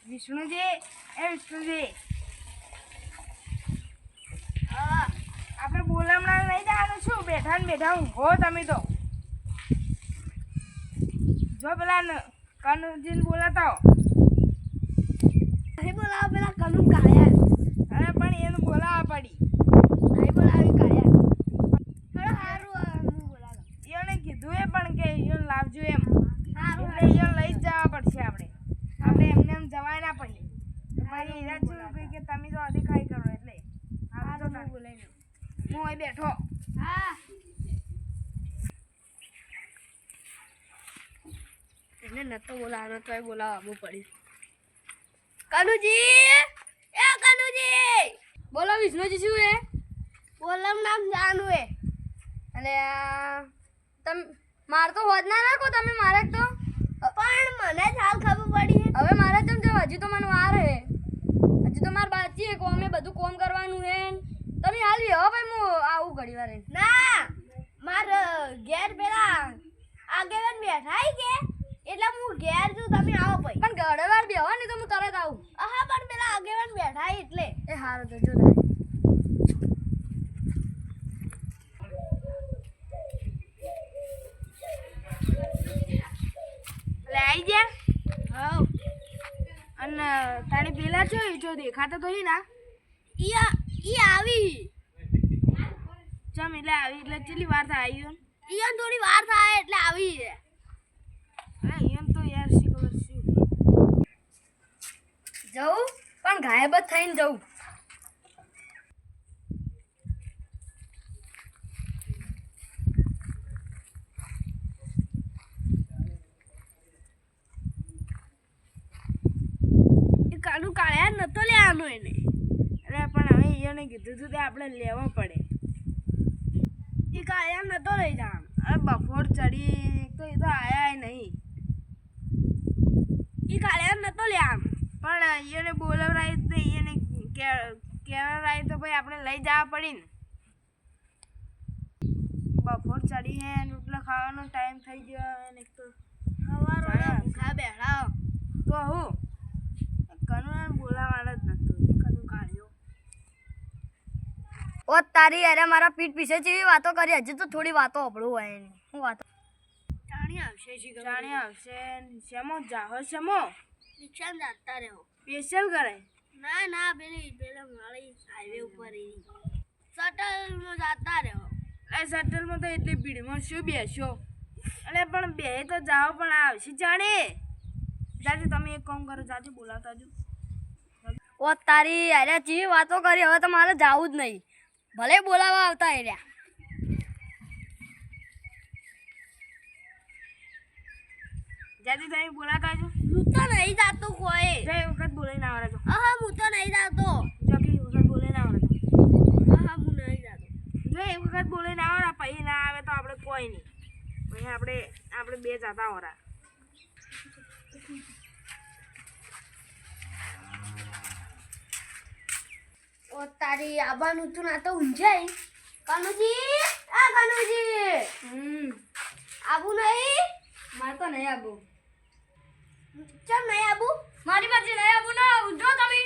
વિષ્ણુજી વિષ્ણુજી આપણે બોલામણા લઈ જવાનું શું? બેઠા ને બેઠા ઊંઘો તમે તો. જો પેલા કનુજીને બોલાતા બોલાવો પેલા કનુ કાળ્યા. અરે પણ એને બોલાવવા પડી. નહીં બોલાવી કાળ્યા. સારું બોલાવો. એને કીધું એ પણ કે એને લાવજો એમ. સારું એટલે એને લઈ જ જવા પડશે આપણે એમને એમ જવાય ના પડી. ભાઈ એના શું કે તમે તો અધિકારી કરો એટલે આ તો બોલાવી લો. હું અહીં બેઠો. હા એને નતો બોલાવાનો તોય બોલાવવું પડી. કનુજી બોલો. વિષ્ણુજી શું હે? બોલમ નામ જાનું હે. અને તમે માર તો હોદ ના નાખો તમે મારે તો. પણ મને જ હાલ ખબર પડી. હવે મારે તેમ જો હજી તો મને વાર હે. હજી તો માર બાકી હે કોમે બધું કોમ કરવાનું હે. તમે હાલ હો ભાઈ હું આવું ઘડી વાર. ના માર ઘેર પેલા આગેવાન બેઠા કે એટલે હું ઘેર છું. તમે આવો ભાઈ. પણ ઘરે વાર બેહો ને તો હું તરત આવું. હા પણ પેલા આગેવાન બેઠા એટલે એ હારું તો જો એટલે આવી ગયા. હા અને તારી પેલા જો દેખાતા તો ના ઈ આવી. ચમ એટલે આવી એટલે કેટલી વાર થાય આવ્યો? ઈયન થોડી વાર થાય એટલે આવી. અરે એમ તો યાર શી ખબર શું જવું પણ ગાયબ જ થઈને જવું. એ કાળું કાળ્યા નતો લેવાનો એને. અરે પણ હવે એને કીધું હતું કે આપણે લેવો પડે. એ કાળ્યા નતો લઈ જવાનો. અરે બપોર ચડી તો એ તો આયા નહીં. એ કાળ્યા નતો લેવાનો પણ એને બોલાવરાય તો એને કહેવાય તો ભાઈ આપણે લઈ જવા પડી ને. બપોર ચડી હે રોટલા ખાવાનો ટાઈમ થઈ ગયો અને એક તો ભૂખા બેઠા તો હું કનુને બોલાવવાનો જ નતો. કનુ કાઢ્યો. ઓ તારી અરે મારા પીઠ પીછે જેવી વાતો કરી. હજી તો થોડી વાતો અભળું હોય એની. હું વાતો જાણી આવશે શેમો જાહો શેમો રિક્ષામાં જતા રહો. સ્પેશિયલ કરે. ના પેલા મારી હાઈવે ઉપર શટલમાં જતા રહો. એ શટલમાં તો એટલી ભીડમાં શું બેસો? અરે પણ બે તો જાઓ પણ આવશે જાણે. જાજે તમે એક કામ કરો, જાજે બોલાવતા જો. ઓ તારી અરે જેવી વાતો કરી. હવે તો મારે જાવું જ નહીં. ભલે બોલાવા આવતા એ રહ્યા. જાજે તમે બોલાવતા જો. હું તો નહીં જાતો કોઈ. જો એ વખત બોલાઈને આવડે તો. હા હું તો નહીં જાતો. જો કે એ વખત બોલાઈને આવડે તો. હા હું નહીં જાતો. જો એ વખત બોલાઈને આવડે પછી ના આવે તો આપણે કોઈ નહીં. પછી આપણે બે જાતા હોરા. ઓ તારી આબાનું તું ના તો ઊંઝાઈ. કનુજી આબુ નહીં. મારે તો નહીં આબુ. ચમ નહીં આબુ? મારી પાસે નહીં આબુ. ના ઊંઝો તમે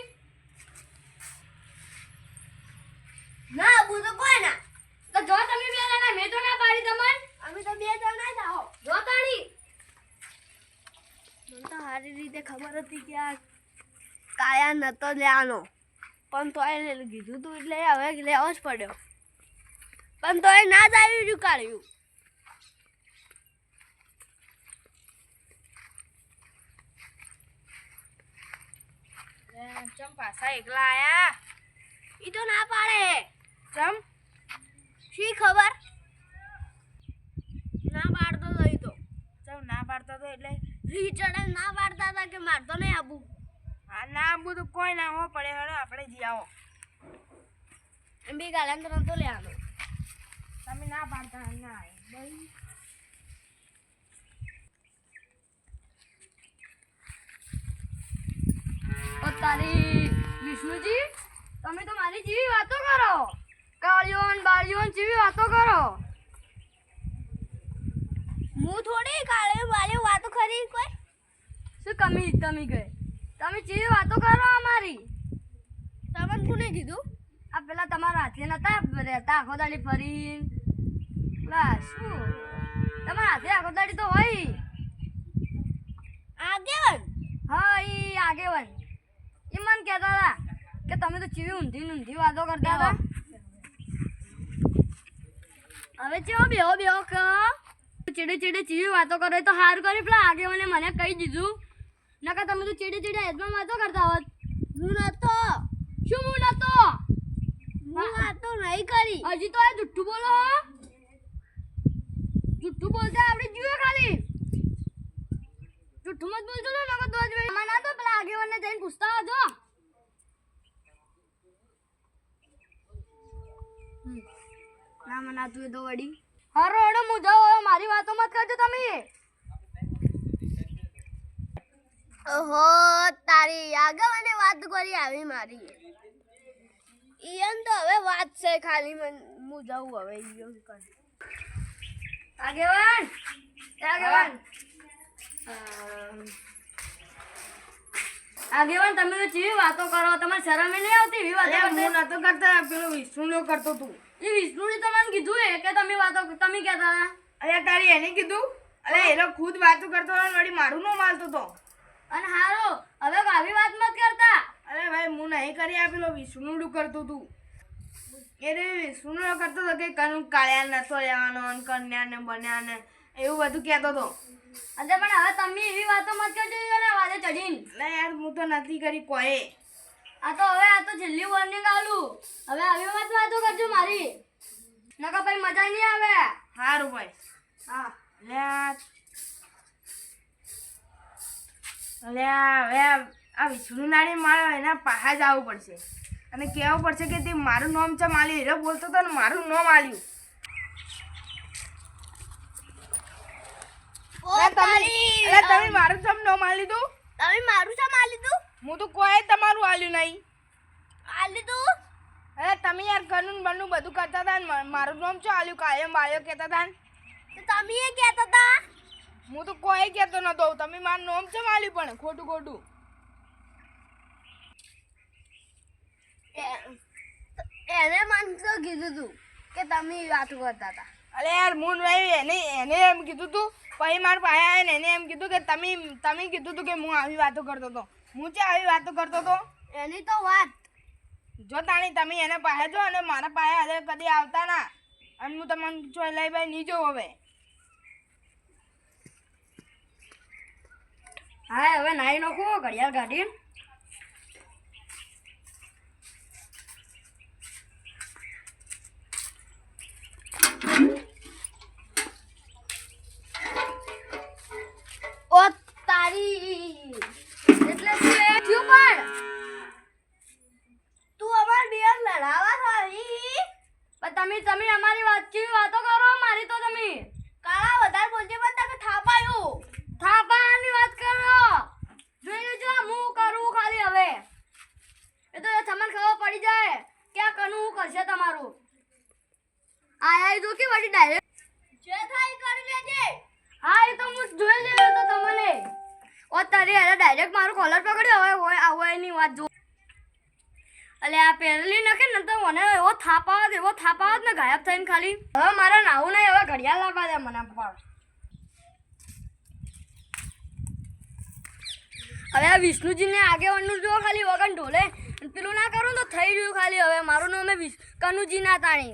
ના આબુ તો કોઈ ના. તો જો તમે બે જણા મેં તો ના પાડી તમને. અમે તો બે જણા જ આવો. જો તાણી મને તો સારી રીતે ખબર હતી કે આ કાયા નતો લેવાનો. પણ તો એને કીધું તું એટલે હવે લેવો જ પડ્યો. પણ તો એ ના જ આવી રહ્યું કાઢ્યું. ચમ પાછા એકલા આયા? ઈ તો ના પાડે. ચમ શી ખબર ના પાડતો તો ઈ તો. ચમ ના પાડતો તો એટલે રી ચડે ના પાડતા હતા કે મારતો નહીં આબુ. હા ના બધું કોઈ ના હો પડે. હવે આપણે જી આવો. એમ બી ગાળા તો નતો લેવાનો. તમે ના પાડતા ના આવે ભાઈ. ઓ તારી વિષ્ણુજી તમે તો મારી જેવી વાતો કરો. કાળિયો ને બાળિયો ને જેવી વાતો કરો. હું હું થોડી કાળે મારી વાતો ખરી કોઈ શું કમી તમે ગઈ તમે ચીવી વાતો કરો અમારી તમને કોને કીધું આ પેલા તમારા હાથે નતા રહેતા આખો દાડી ફરી પેલા શું તમારા હાથે આખો દાડી તો હોય આગેવાન હા ઈ આગેવાન એ મને કહેતા હતા કે તમે તો ચીવી ઊંધી વાતો કરતા હતા હવે ચેવો બેહો કહો ચીડે ચીવી વાતો કરે તો સારું કરી પેલા આગેવાને મને કહી દીધું નકર તમે તો ચીડે હેદમાં વાતો કરતા હોત હું નતો શું હું નતો હું વાતો નહીં કરી હજી તો આ જુઠ્ઠું બોલો હો જુઠ્ઠું બોલતા આવડી ગયું ખાલી જુઠ્ઠું મત બોલતો તો નકર દોજ વે મને તો પેલા આગેવાનને જઈને પૂછતા આવજો ના મના તું તો વડી હારો હડો હું જાઉં હવે મારી વાતો મત કરજો તમે ઓહો તારી આગેવાને વાત કરી આવી મારી ઈયન તો હવે વાત છે ખાલી હું જાઉં હવે ઈયન કર આગેવાન આગેવાન તમે તો ચીવી વાતો કરો તમારે શરમ નહીં આવતી એવી વાતો હું નતો કરતા પેલો વિષ્ણુ કરતો તું એ વિષ્ણુને તો મને કીધું એ કે તમે વાતો તમે કહેતા હતા અરે તારી એને કીધું અરે એનો ખુદ વાતો કરતો વળી મારું નો માલતો તો અને હારો હવે આવી વાત મત કરતા અરે ભાઈ હું નહીં કરી આપેલો વિષ્ણુ કરતો તું એ વિષ્ણુ કરતો હતો કે કનું કાળ્યા નતો લેવાનો અને કન્યા ને બન્યા ને એવું બધું કહેતો હતો અને પણ હવે તમે એવી વાતો મત કરજો ને વાદે ચડીને ના યાર હું તો નથી કરી કોઈ આ તો છેલ્લી વોર્નિંગ આલું હવે આવી વાતો કરજો મારી નકર પછી મજા નહીં આવે સારું ભાઈ હા હવે આ વિષ્ણુ નાડી મારે એના પાહા જ આવવું પડશે અને કહેવું પડશે કે તે મારું નામ છે માલ્યું હીરો બોલતો હતો ને મારું નામ આલ્યું તમે મારું સમ નામ આલ્યું તું તમે મારું શા માલી તું હું તો કોઈ તમારું આલ્યું નહીં આલી તું અરે તમે યાર કાનૂન બનનું બધું કરતા હતા ને મારું નામ શું આલ્યું કાયમ બાળ્યો કહેતા હતા ને તો તમે એ કહેતા હતા હું તો કોઈ કહેતો નતો તમે મારું નામ છે આલ્યું પણ ખોટું એને મને તો કીધું તું કે તમે વાતો કરતા હતા અરે યાર હું નહીં એને એમ કીધું તું પછી મારા પાસે આવીને એને એમ કીધું કે તમે કીધું તું કે હું આવી વાતો કરતો હતો હું છે આવી વાતો કરતો હતો એની તો વાત જો તાણી તમે એને પાસે જો અને મારા પાસે હવે કદી આવતા ના અને હું તમને ચોઈ લઈ ભાઈ નહીં જોઉં હવે હા હવે નાઈ નાખો ઘડિયાળ કાઢી ઓ તારી એટલે શું એ થયું પણ તું અમાર બિયર લડાવા આવી તમે અમારી વાતો કરો મારી તો તમે કાળા વધારે બોલજે પણ તમે થાપાયું થાપાની વાત કરો જોઈ લેજો હું કરું ખાલી હવે એ તો તમને ખબર પડી જાય કે આ કનું કરશે તમારું આયા જો કે વડી ડાયરેક્ટ જે થાય કરી લેજે હા એ તો હું જોઈ લેવું તો તમને ઓ તારી અરે ડાયરેક્ટ મારું કોલર પકડ્યો હવે હોય આવો એની વાત જો અલે આ પહેરલી નખે ને તો મને એવો થાપાવત ને ગાયબ થઈને ખાલી હવે મારા નાવું નહીં હવે ઘડિયાળ લાવવા દે મને પણ હવે આ વિષ્ણુજીને આગેવાનનું જો ખાલી વગન ઢોલે પેલું ના કરું તો થઈ રહ્યું ખાલી હવે મારું નામ કનુજી ના તાણી